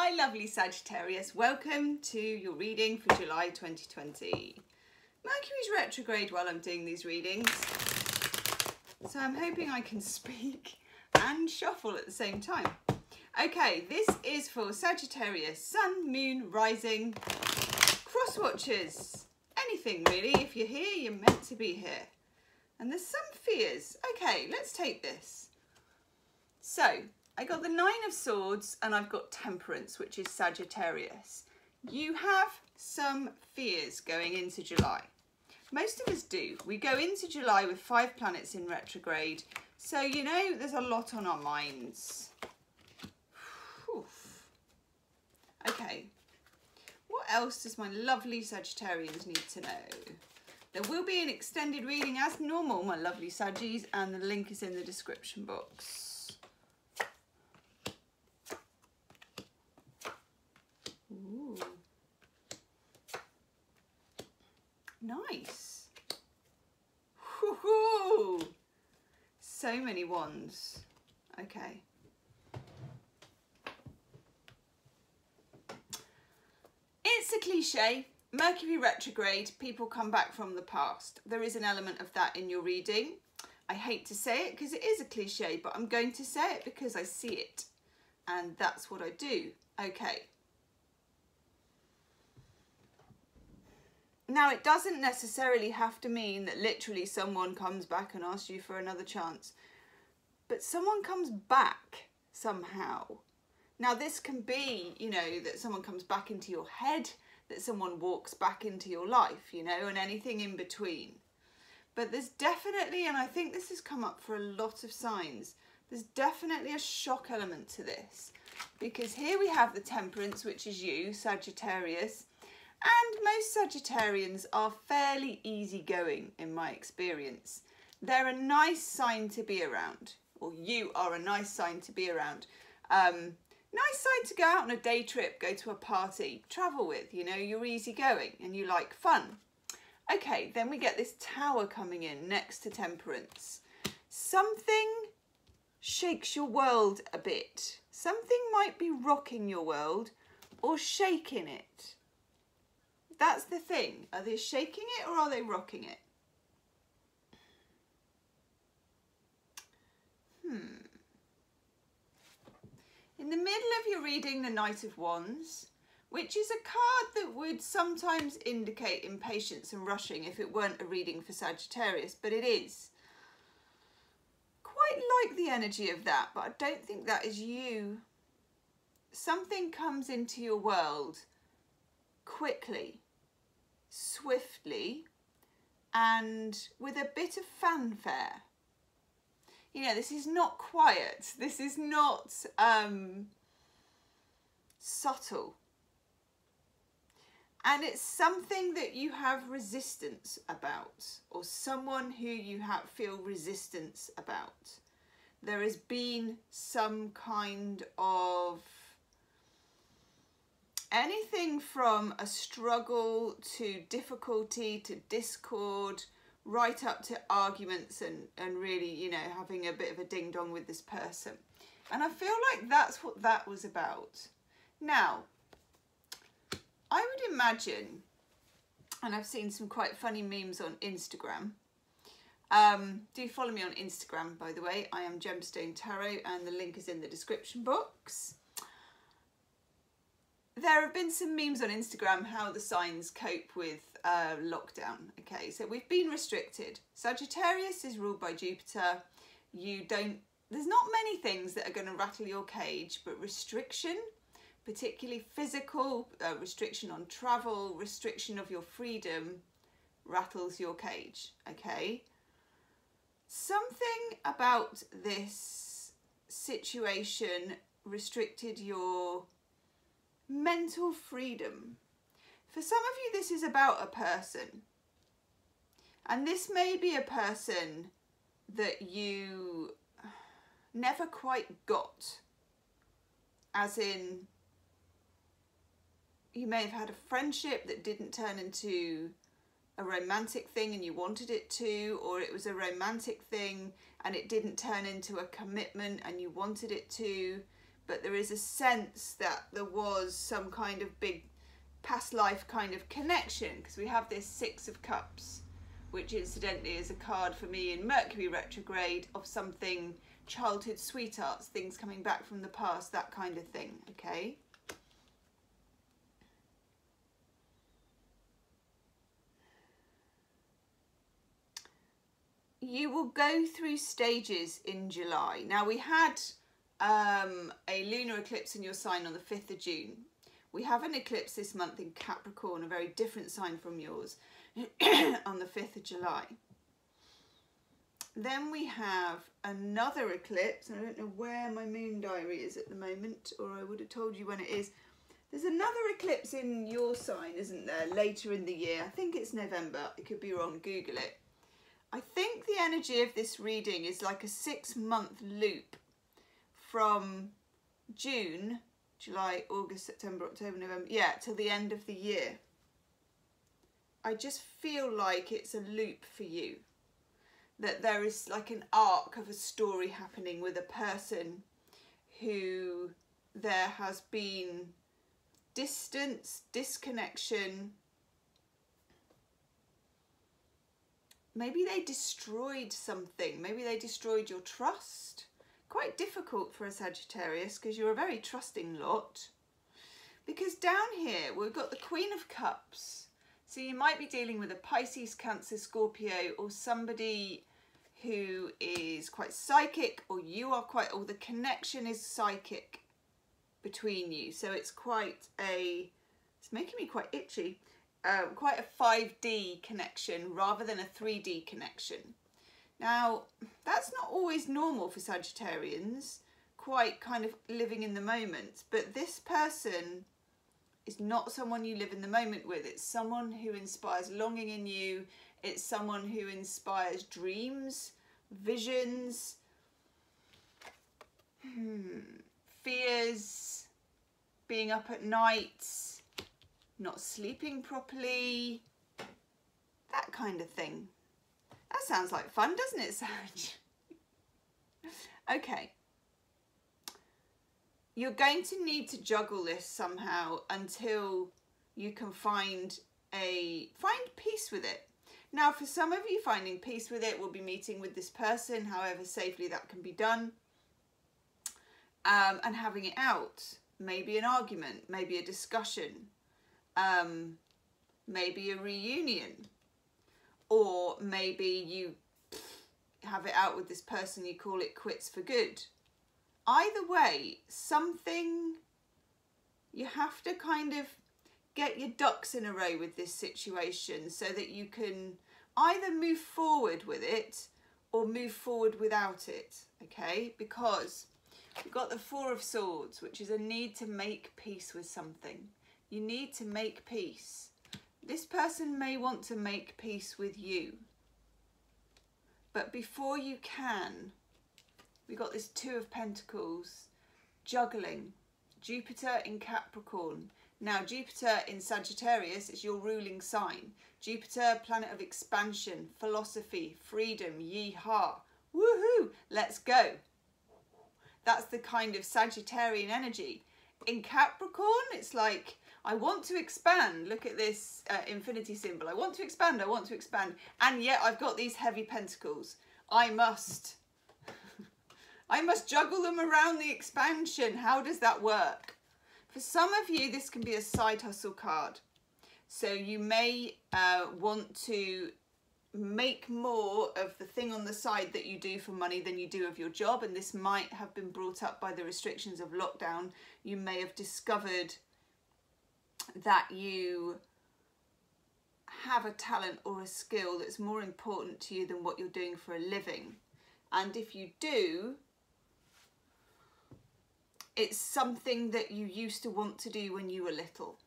Hi lovely Sagittarius, welcome to your reading for July 2020. Mercury's retrograde while I'm doing these readings, so I'm hoping I can speak and shuffle at the same time. Okay, this is for Sagittarius, Sun, Moon, Rising, Cross Watchers, anything really. If you're here, you're meant to be here. And there's some fears. Okay, let's take this. So, I got the Nine of Swords and I've got Temperance, which is Sagittarius. You have some fears going into July. Most of us do. We go into July with 5 planets in retrograde. So, you know, there's a lot on our minds. Whew. Okay. What else does my lovely Sagittarians need to know? There will be an extended reading as normal, my lovely Saggies, and the link is in the description box. Ooh. Nice. Woohoo! So many wands. Okay. It's a cliche. Mercury retrograde, people come back from the past. There is an element of that in your reading. I hate to say it because it is a cliche, but I'm going to say it because I see it. And that's what I do. Okay. Now, it doesn't necessarily have to mean that literally someone comes back and asks you for another chance. But someone comes back somehow. Now, this can be, you know, that someone comes back into your head, that someone walks back into your life, you know, and anything in between. But there's definitely, and I think this has come up for a lot of signs, there's definitely a shock element to this. Because here we have the Temperance, which is you, Sagittarius. And most Sagittarians are fairly easygoing in my experience. They're a nice sign to be around, or you are a nice sign to be around. Nice sign to go out on a day trip, go to a party, travel with, you know, you're easygoing and you like fun. Okay, then we get this Tower coming in next to Temperance. Something shakes your world a bit. Something might be rocking your world or shaking it. That's the thing. Are they shaking it or are they rocking it? In the middle of your reading, the Knight of Wands, which is a card that would sometimes indicate impatience and rushing if it weren't a reading for Sagittarius, but it is. Quite like the energy of that, but I don't think that is you. Something comes into your world quickly, swiftly, and with a bit of fanfare. You know, this is not quiet. This is not subtle. And it's something that you have resistance about, or someone who you feel resistance about. There has been some kind of anything from a struggle to difficulty to discord, right up to arguments and really, you know, having a bit of a ding-dong with this person. And I feel like that's what that was about. Now, I would imagine, and I've seen some quite funny memes on Instagram. Do follow me on Instagram, by the way. I am Gemstone Tarot and the link is in the description box. There have been some memes on Instagram how the signs cope with lockdown. Okay, so we've been restricted. Sagittarius is ruled by Jupiter. There's not many things that are going to rattle your cage, but restriction, particularly physical, restriction on travel, restriction of your freedom, rattles your cage. Okay, something about this situation restricted your mental freedom. For some of you, this is about a person. And this may be a person that you never quite got. As in, you may have had a friendship that didn't turn into a romantic thing and you wanted it to, or it was a romantic thing and it didn't turn into a commitment and you wanted it to. but there is a sense that there was some kind of big past life kind of connection, because we have this Six of Cups, which incidentally is a card for me in Mercury retrograde of something, childhood sweethearts, things coming back from the past, that kind of thing, okay? You will go through stages in July. Now, we had a lunar eclipse in your sign on the 5th of June. We have an eclipse this month in Capricorn, a very different sign from yours, on the 5th of July. Then we have another eclipse. I don't know where my moon diary is at the moment, or I would have told you when it is. There's another eclipse in your sign, isn't there, later in the year? I think it's November. I could be wrong. Google it. I think the energy of this reading is like a 6-month loop from June, July, August, September, October, November, yeah, till the end of the year. I just feel like it's a loop for you. That there is like an arc of a story happening with a person who there has been distance, disconnection. Maybe they destroyed something. Maybe they destroyed your trust. Quite difficult for a Sagittarius because you're a very trusting lot. Because down here we've got the Queen of Cups. So you might be dealing with a Pisces, Cancer, Scorpio, or somebody who is quite psychic, or you are quite, or the connection is psychic between you. So it's quite a, it's making me quite itchy, quite a 5D connection rather than a 3D connection. Now, that's not always normal for Sagittarians, quite kind of living in the moment, but this person is not someone you live in the moment with. It's someone who inspires longing in you. It's someone who inspires dreams, visions, fears, being up at night, not sleeping properly, that kind of thing. That sounds like fun, doesn't it, Sag? Okay. You're going to need to juggle this somehow until you can find peace with it. Now, for some of you, finding peace with it will be meeting with this person, however safely that can be done, and having it out. Maybe an argument, maybe a discussion, maybe a reunion, or maybe you have it out with this person, you call it quits for good. Either way, something, you have to kind of get your ducks in a row with this situation so that you can either move forward with it or move forward without it, okay? Because we've got the Four of Swords, which is a need to make peace with something. You need to make peace. This person may want to make peace with you. But before you can, we got this Two of Pentacles, juggling. Jupiter in Capricorn. Now, Jupiter in Sagittarius is your ruling sign. Jupiter, planet of expansion, philosophy, freedom, yee-haw. Woohoo! Let's go. That's the kind of Sagittarian energy. In Capricorn, it's like, I want to expand. Look at this infinity symbol. I want to expand, I want to expand. And yet I've got these heavy pentacles. I must juggle them around the expansion. How does that work? For some of you, this can be a side hustle card. So you may want to make more of the thing on the side that you do for money than you do of your job. And this might have been brought up by the restrictions of lockdown. You may have discovered that you have a talent or a skill that's more important to you than what you're doing for a living. And if you do, it's something that you used to want to do when you were little,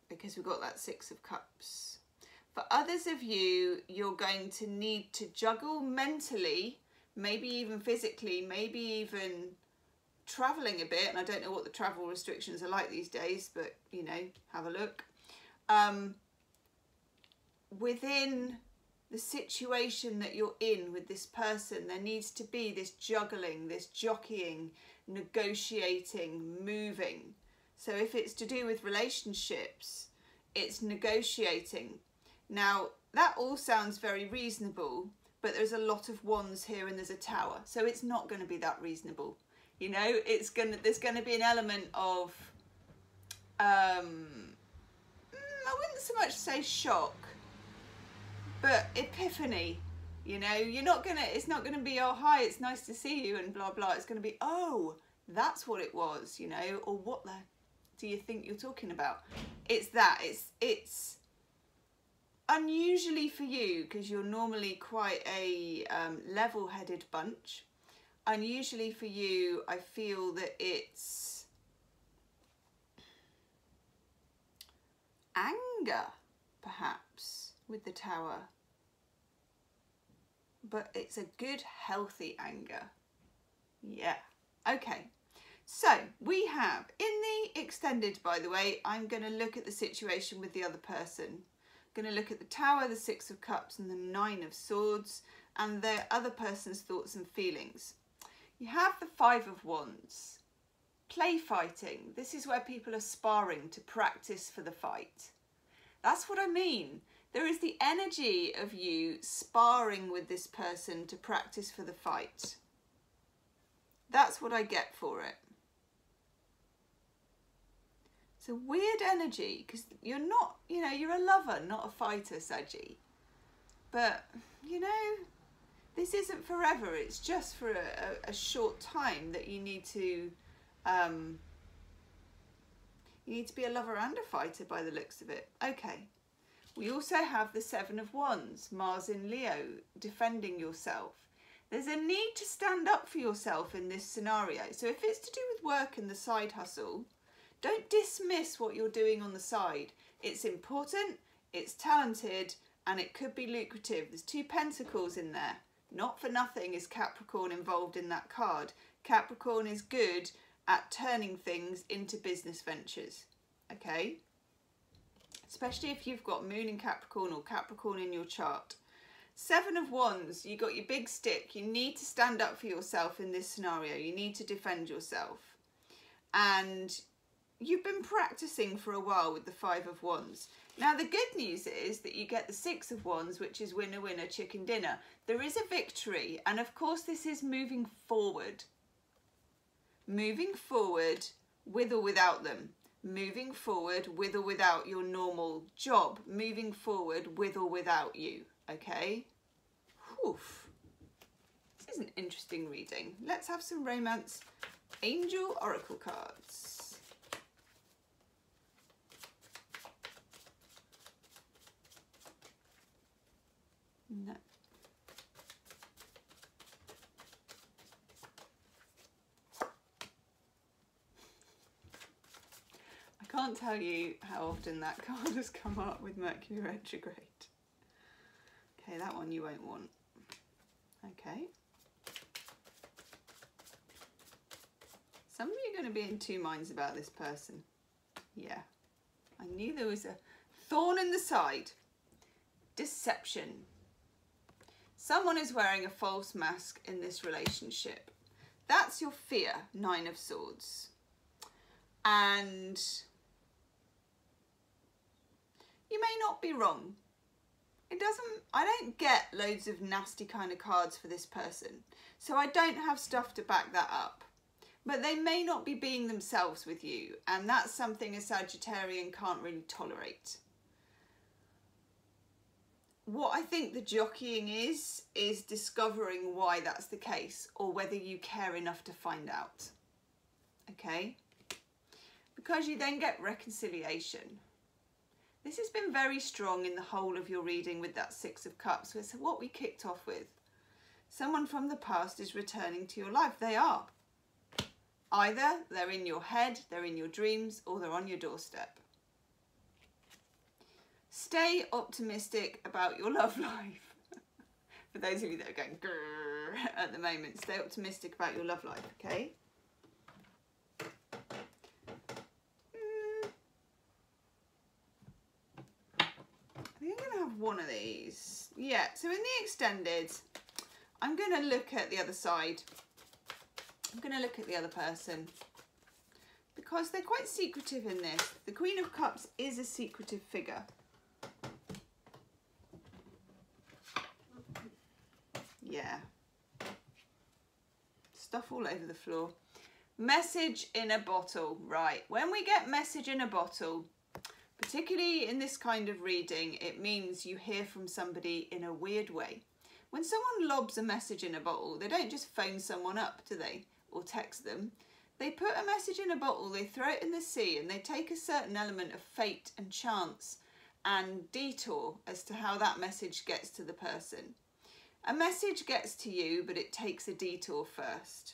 because we've got that Six of Cups. For others of you, you're going to need to juggle mentally, maybe even physically, maybe even traveling a bit. And I don't know what the travel restrictions are like these days, but, you know, have a look. Within the situation that you're in with this person, there needs to be this juggling, this jockeying, negotiating, moving. So if it's to do with relationships, it's negotiating. Now, that all sounds very reasonable, but there's a lot of wands here and there's a tower. So it's not going to be that reasonable. You know, there's going to be an element of, I wouldn't so much say shock, but epiphany. You know, it's not going to be, oh, hi, it's nice to see you and blah, blah. It's going to be, oh, that's what it was, you know, or what the do you think you're talking about? It's that, it's unusually for you, because you're normally quite a level-headed bunch. Unusually for you, I feel that it's anger, perhaps, with the tower. But it's a good, healthy anger. Yeah. Okay. So we have, in the extended, by the way, I'm going to look at the situation with the other person. I'm going to look at the Tower, the Six of Cups and the Nine of Swords and the other person's thoughts and feelings. You have the Five of Wands. Play fighting. This is where people are sparring to practice for the fight. That's what I mean. There is the energy of you sparring with this person to practice for the fight. That's what I get for it. It's a weird energy, because you're not, you know, you're a lover, not a fighter, Saggy. But, you know, this isn't forever. It's just for a short time that you need to be a lover and a fighter by the looks of it. Okay. We also have the Seven of Wands, Mars in Leo, defending yourself. There's a need to stand up for yourself in this scenario. So if it's to do with work and the side hustle, don't dismiss what you're doing on the side. It's important, it's talented, and it could be lucrative. There's two pentacles in there. Not for nothing is Capricorn involved in that card. Capricorn is good at turning things into business ventures. Okay? Especially if you've got Moon in Capricorn or Capricorn in your chart. Seven of Wands, you got your big stick. You need to stand up for yourself in this scenario. You need to defend yourself. And you've been practicing for a while with the Five of Wands. Now, the good news is that you get the Six of Wands, which is winner, winner, chicken dinner. There is a victory. And of course, this is moving forward. Moving forward with or without them. Moving forward with or without your normal job. Moving forward with or without you. Okay? Whew. This is an interesting reading. Let's have some romance angel oracle cards. No. I can't tell you how often that card has come up with Mercury retrograde. Okay, that one you won't want. Okay. Some of you are going to be in two minds about this person. Yeah. I knew there was a thorn in the side. Deception. Someone is wearing a false mask in this relationship. That's your fear, Nine of Swords. And you may not be wrong. I don't get loads of nasty kind of cards for this person. So I don't have stuff to back that up. But they may not be being themselves with you. And that's something a Sagittarian can't really tolerate. What I think the jockeying is discovering why that's the case, or whether you care enough to find out. Okay? Because you then get reconciliation. This has been very strong in the whole of your reading with that Six of Cups. It's what we kicked off with. Someone from the past is returning to your life. They are. Either they're in your head, they're in your dreams, or they're on your doorstep. Stay optimistic about your love life. For those of you that are going grrr at the moment, stay optimistic about your love life, okay? I think I'm going to have have one of these. Yeah, so in the extended, I'm going to look at the other side. I'm going to look at the other person because they're quite secretive in this. The Queen of Cups is a secretive figure. Yeah. Stuff all over the floor. Message in a bottle. Right. When we get message in a bottle, particularly in this kind of reading, it means you hear from somebody in a weird way. When someone lobs a message in a bottle, they don't just phone someone up, do they? Or text them. They put a message in a bottle, they throw it in the sea, and they take a certain element of fate and chance and detour as to how that message gets to the person. A message gets to you, but it takes a detour first.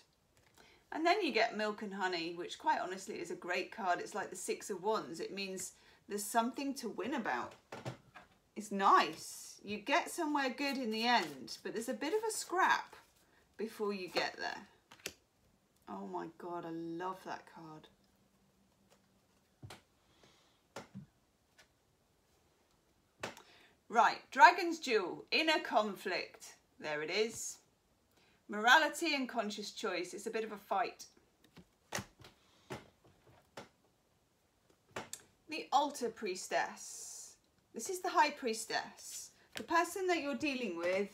And then you get Milk and Honey, which quite honestly is a great card. It's like the Six of Wands. It means there's something to win about. It's nice. You get somewhere good in the end, but there's a bit of a scrap before you get there. Oh my God, I love that card. Right, Dragon's Jewel, inner conflict. There it is. Morality and conscious choice. It's a bit of a fight. The Altar Priestess. This is the High Priestess. The person that you're dealing with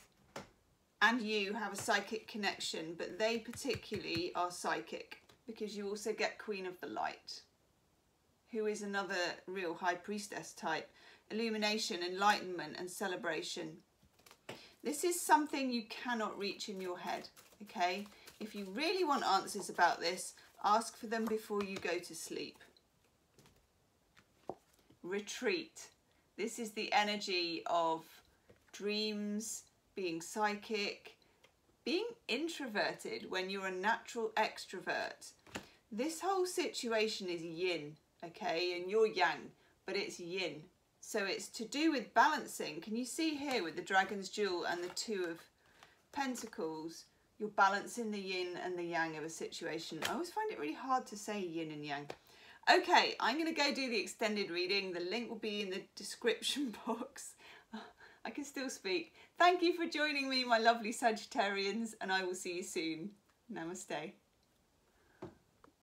and you have a psychic connection, but they particularly are psychic because you also get Queen of the Light, who is another real High Priestess type. Illumination, enlightenment and celebration. This is something you cannot reach in your head, okay? If you really want answers about this, ask for them before you go to sleep. Retreat. This is the energy of dreams, being psychic, being introverted when you're a natural extrovert. This whole situation is yin, okay? And you're yang, but it's yin. So it's to do with balancing. Can you see here with the Dragon's Jewel and the Two of Pentacles, you're balancing the yin and the yang of a situation. I always find it really hard to say yin and yang. Okay, I'm going to go do the extended reading. The link will be in the description box. I can still speak. Thank you for joining me, my lovely Sagittarians, and I will see you soon. Namaste.